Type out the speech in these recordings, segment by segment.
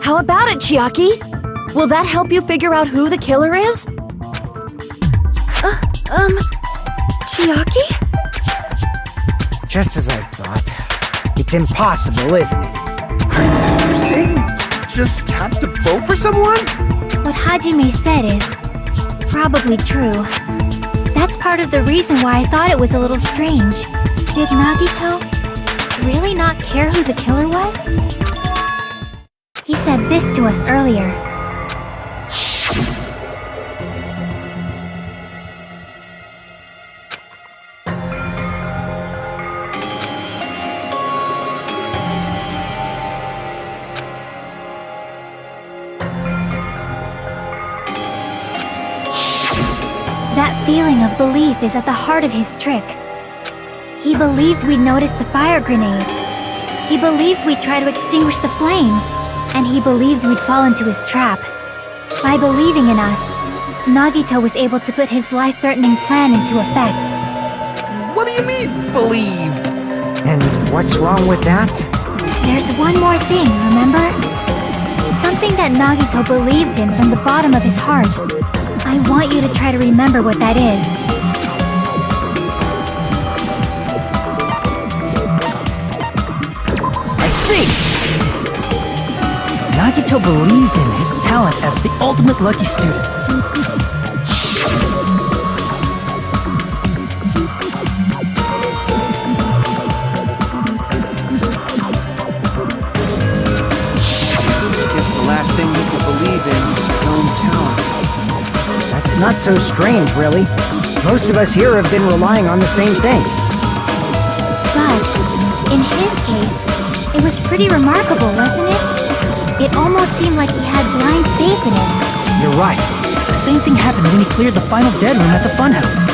How about it, Chiaki? Will that help you figure out who the killer is? Chiaki? Just as I thought. It's impossible, isn't it? Are you saying just have to vote for someone? What Hajime said is probably true. That's part of the reason why I thought it was a little strange. Did Nagito really not care who the killer was? He said this to us earlier. That feeling of belief is at the heart of his trick. He believed we'd notice the fire grenades. He believed we'd try to extinguish the flames. And he believed we'd fall into his trap. By believing in us, Nagito was able to put his life-threatening plan into effect. What do you mean, believe? And what's wrong with that? There's one more thing, remember? Something that Nagito believed in from the bottom of his heart. I want you to try to remember what that is. I see! Nagito believed in his talent as the ultimate lucky student. Guess the last thing he could believe in was his own talent. That's not so strange, really. Most of us here have been relying on the same thing. But, in his case, it was pretty remarkable, wasn't it? It almost seemed like he had blind faith in it. You're right. The same thing happened when he cleared the final dead room at the funhouse.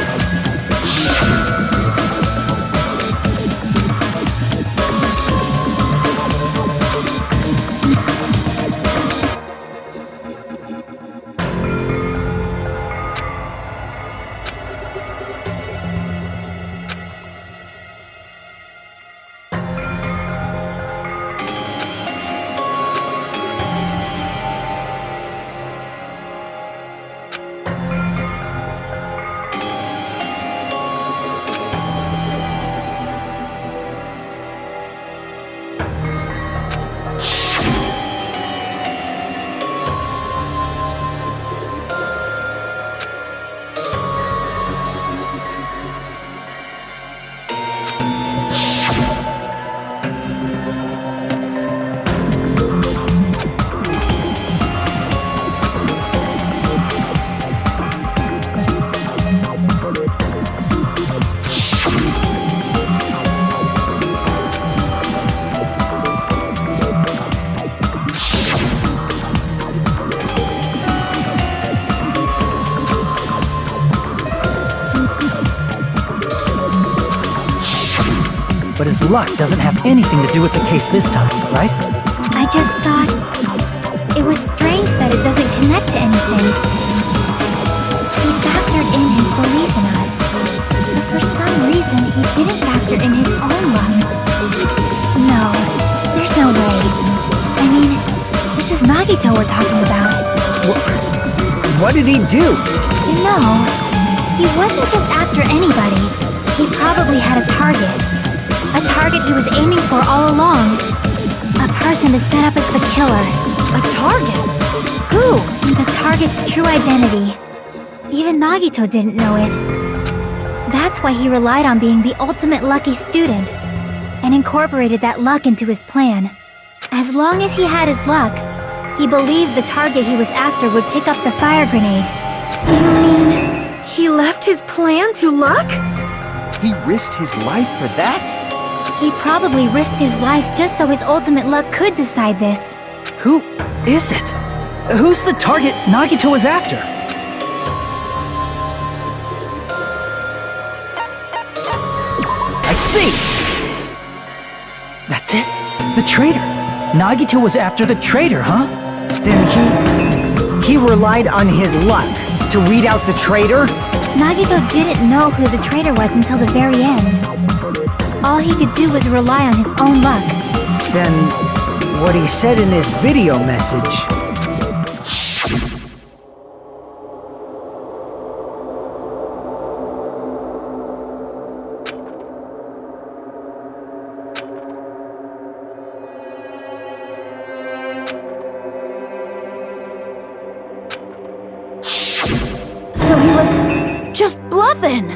But his luck doesn't have anything to do with the case this time, right? I just thought it was strange that it doesn't connect to anything. He factored in his belief in us, but for some reason he didn't factor in his own luck. No, there's no way. I mean, this is Nagito we're talking about. What did he do? No, he wasn't just after anybody. He probably had a target. A target he was aiming for all along. A person to set up as the killer. A target? Who? The target's true identity. Even Nagito didn't know it. That's why he relied on being the ultimate lucky student, and incorporated that luck into his plan. As long as he had his luck, he believed the target he was after would pick up the fire grenade. You mean he left his plan to luck? He risked his life for that? He probably risked his life just so his ultimate luck could decide this. Who is it? Who's the target Nagito was after? I see! That's it? The traitor. Nagito was after the traitor, huh? Then he relied on his luck to weed out the traitor? Nagito didn't know who the traitor was until the very end. All he could do was rely on his own luck. Then what he said in his video message. So he was just bluffing.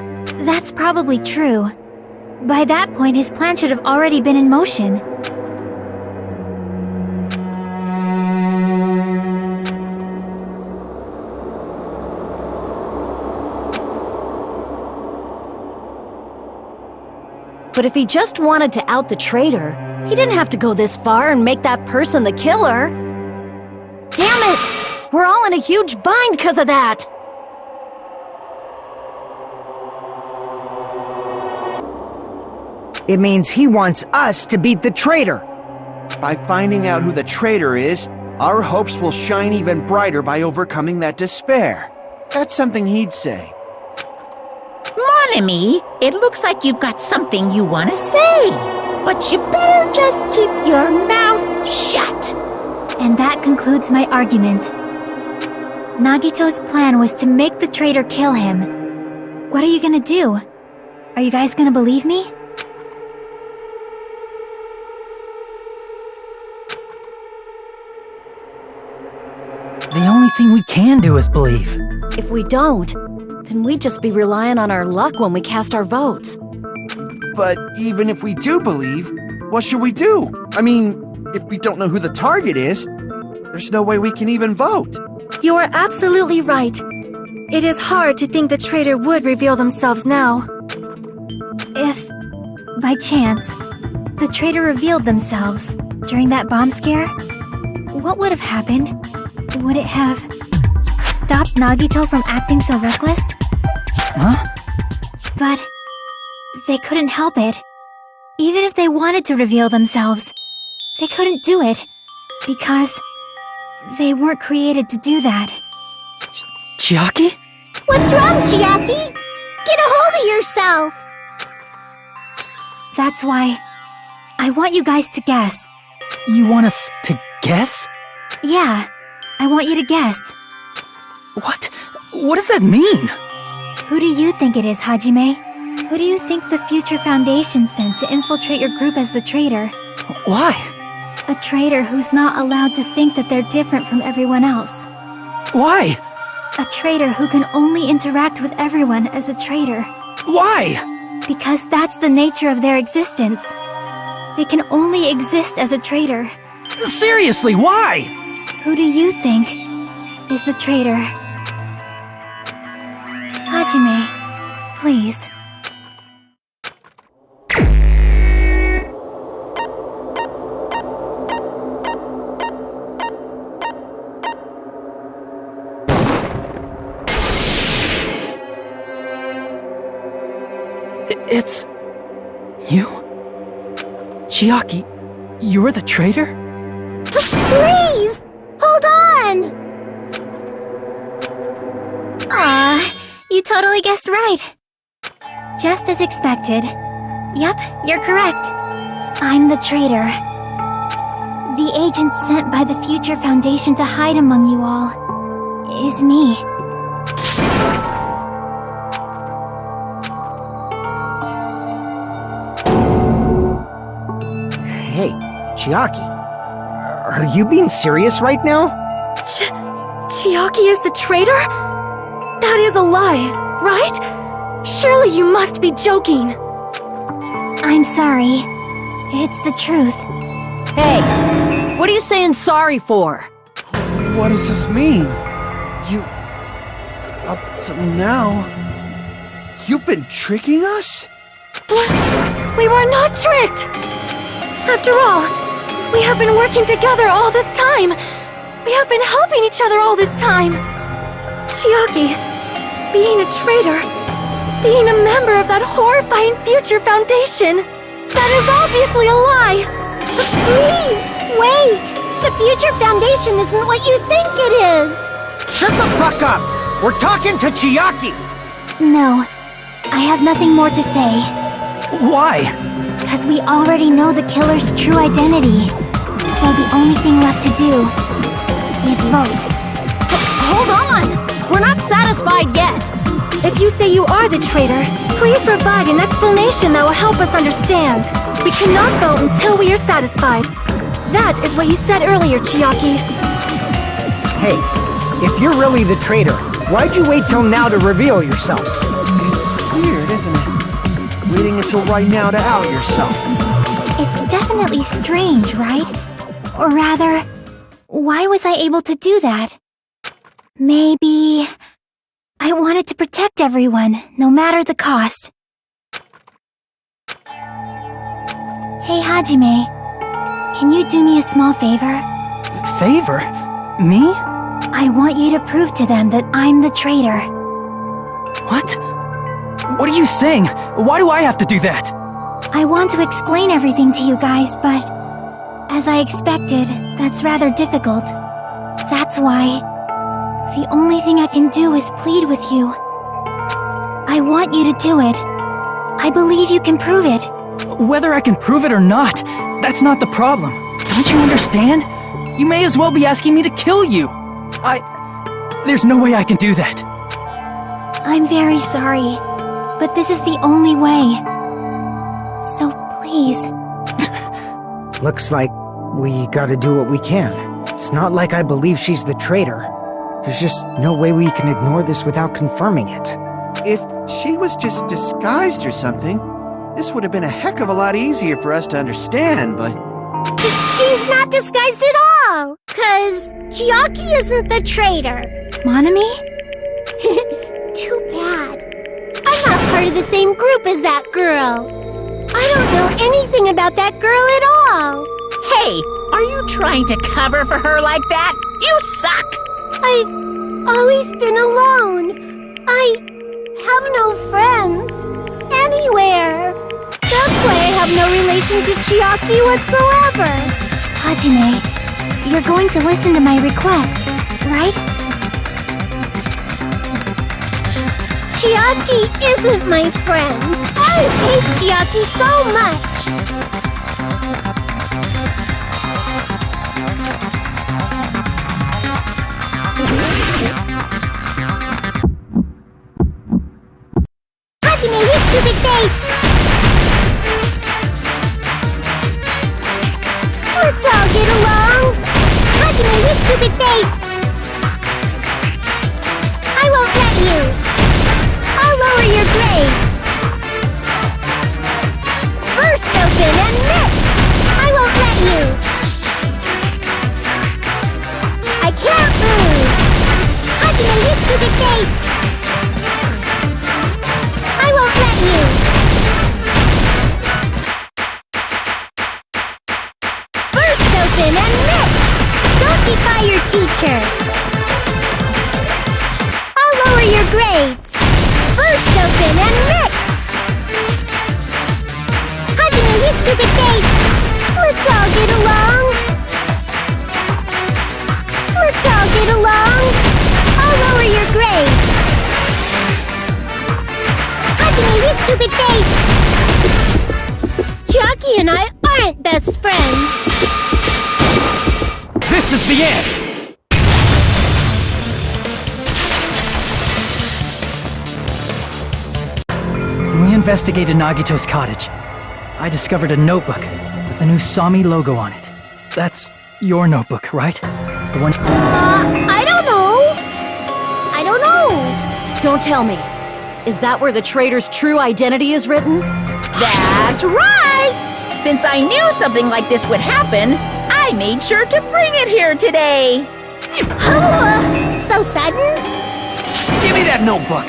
That's probably true. By that point, his plan should have already been in motion. But if he just wanted to out the traitor, he didn't have to go this far and make that person the killer. Damn it! We're all in a huge bind because of that! It means he wants us to beat the traitor. By finding out who the traitor is, our hopes will shine even brighter by overcoming that despair. That's something he'd say. Mon ami, it looks like you've got something you want to say. But you better just keep your mouth shut. And that concludes my argument. Nagito's plan was to make the traitor kill him. What are you gonna do? Are you guys gonna believe me? The only thing we can do is believe. If we don't, then we'd just be relying on our luck when we cast our votes. But even if we do believe, what should we do? I mean, if we don't know who the target is, there's no way we can even vote. You are absolutely right. It is hard to think the traitor would reveal themselves now. If, by chance, the traitor revealed themselves during that bomb scare, what would have happened? Would it have stopped Nagito from acting so reckless? Huh? But they couldn't help it. Even if they wanted to reveal themselves, they couldn't do it because they weren't created to do that. Chiaki? What's wrong, Chiaki? Get a hold of yourself! That's why I want you guys to guess. You want us to guess? Yeah, I want you to guess. What? What does that mean? Who do you think it is, Hajime? Who do you think the Future Foundation sent to infiltrate your group as the traitor? Why? A traitor who's not allowed to think that they're different from everyone else. Why? A traitor who can only interact with everyone as a traitor. Why? Because that's the nature of their existence. They can only exist as a traitor. Seriously, why? Who do you think is the traitor? Hajime, please. It's... you? Chiaki, you're the traitor? Please! Hold on! You totally guessed right. Just as expected. Yep, you're correct. I'm the traitor. The agent sent by the Future Foundation to hide among you all is me. Hey, Chiaki. Are you being serious right now? Chiaki is the traitor? That is a lie, right? Surely you must be joking. I'm sorry. It's the truth. Hey, what are you saying sorry for? What does this mean? You... up till now... you've been tricking us? We were not tricked! After all, we have been working together all this time. We have been helping each other all this time. Chiaki, being a traitor, being a member of that horrifying Future Foundation, that is obviously a lie. But please, wait! The Future Foundation isn't what you think it is! Shut the fuck up! We're talking to Chiaki! No, I have nothing more to say. Why? Because we already know the killer's true identity. So the only thing left to do is vote. Hold on! We're not satisfied yet! If you say you are the traitor, please provide an explanation that will help us understand. We cannot vote until we are satisfied. That is what you said earlier, Chiaki. Hey, if you're really the traitor, why'd you wait till now to reveal yourself? It's weird, isn't it? Waiting until right now to out yourself. It's definitely strange, right? Or rather, why was I able to do that? Maybe I wanted to protect everyone, no matter the cost. Hey, Hajime. Can you do me a small favor? Favor? Me? I want you to prove to them that I'm the traitor. What? What are you saying? Why do I have to do that? I want to explain everything to you guys, but as I expected, that's rather difficult. That's why the only thing I can do is plead with you. I want you to do it. I believe you can prove it. Whether I can prove it or not, that's not the problem. Don't you understand? You may as well be asking me to kill you. There's no way I can do that. I'm very sorry, but this is the only way. So please. Looks like we gotta do what we can. It's not like I believe she's the traitor. There's just no way we can ignore this without confirming it. If she was just disguised or something, this would have been a heck of a lot easier for us to understand, but... She's not disguised at all, 'cause Chiaki isn't the traitor. Monami? Too bad. I'm not part of the same group as that girl. I don't know anything about that girl at all. Hey, are you trying to cover for her like that? You suck! I've always been alone. I have no friends anywhere. That's why I have no relation to Chiaki whatsoever. Hajime, you're going to listen to my request, right? Chiaki isn't my friend. I hate Chiaki so much. Hajime, you stupid face! Let's all get along! Hajime, you stupid face! I won't let you! I'll lower your grades! Burst open and mix! I won't let you! I can't lose! Hajime, you stupid face! I won't let you! Burst open and mix! Don't defy your teacher! I'll lower your grades! Burst open and mix! Hajime, you stupid face! Let's all get along! Let's all get along! I'll lower your grades! Hajime, you stupid face! Chiaki and I aren't best friends! This is the end! When we investigated Nagito's cottage, I discovered a notebook with the new Sami logo on it. That's your notebook, right? The one... I don't know! I don't know! Don't tell me. Is that where the traitor's true identity is written? That's right! Since I knew something like this would happen, I made sure to bring it here today. Oh, so sudden? Give me that notebook!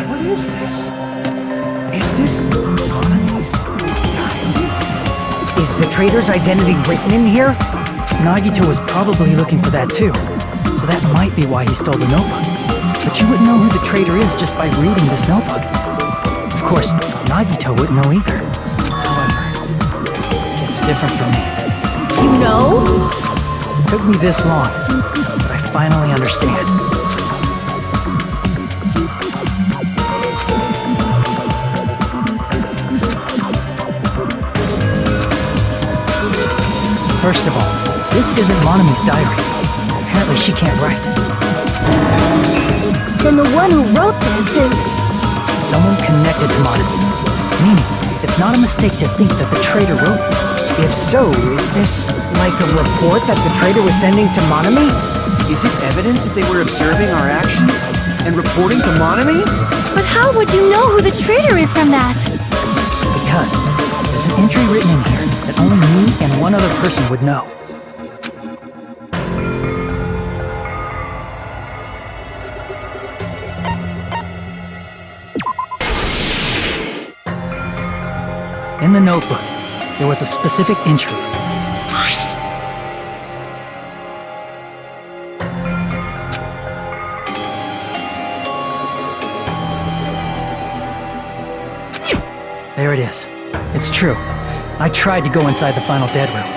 What is this? Is this Monami's diary? Is the traitor's identity written in here? Nagito was probably looking for that too, so that might be why he stole the notebook. But you wouldn't know who the traitor is just by reading this notebook. Of course, Nagito wouldn't know either. However, it's different for me. You know? It took me this long, but I finally understand. First of all, this isn't Monami's diary. Apparently she can't write. Then the one who wrote this is... Someone connected to Monami. Meaning, it's not a mistake to think that the traitor wrote it. If so, is this like a report that the traitor was sending to Monami? Is it evidence that they were observing our actions and reporting to Monami? But how would you know who the traitor is from that? Because there's an entry written in here that only me and one other person would know. In the notebook, there was a specific entry. There it is. It's true. I tried to go inside the final dead room,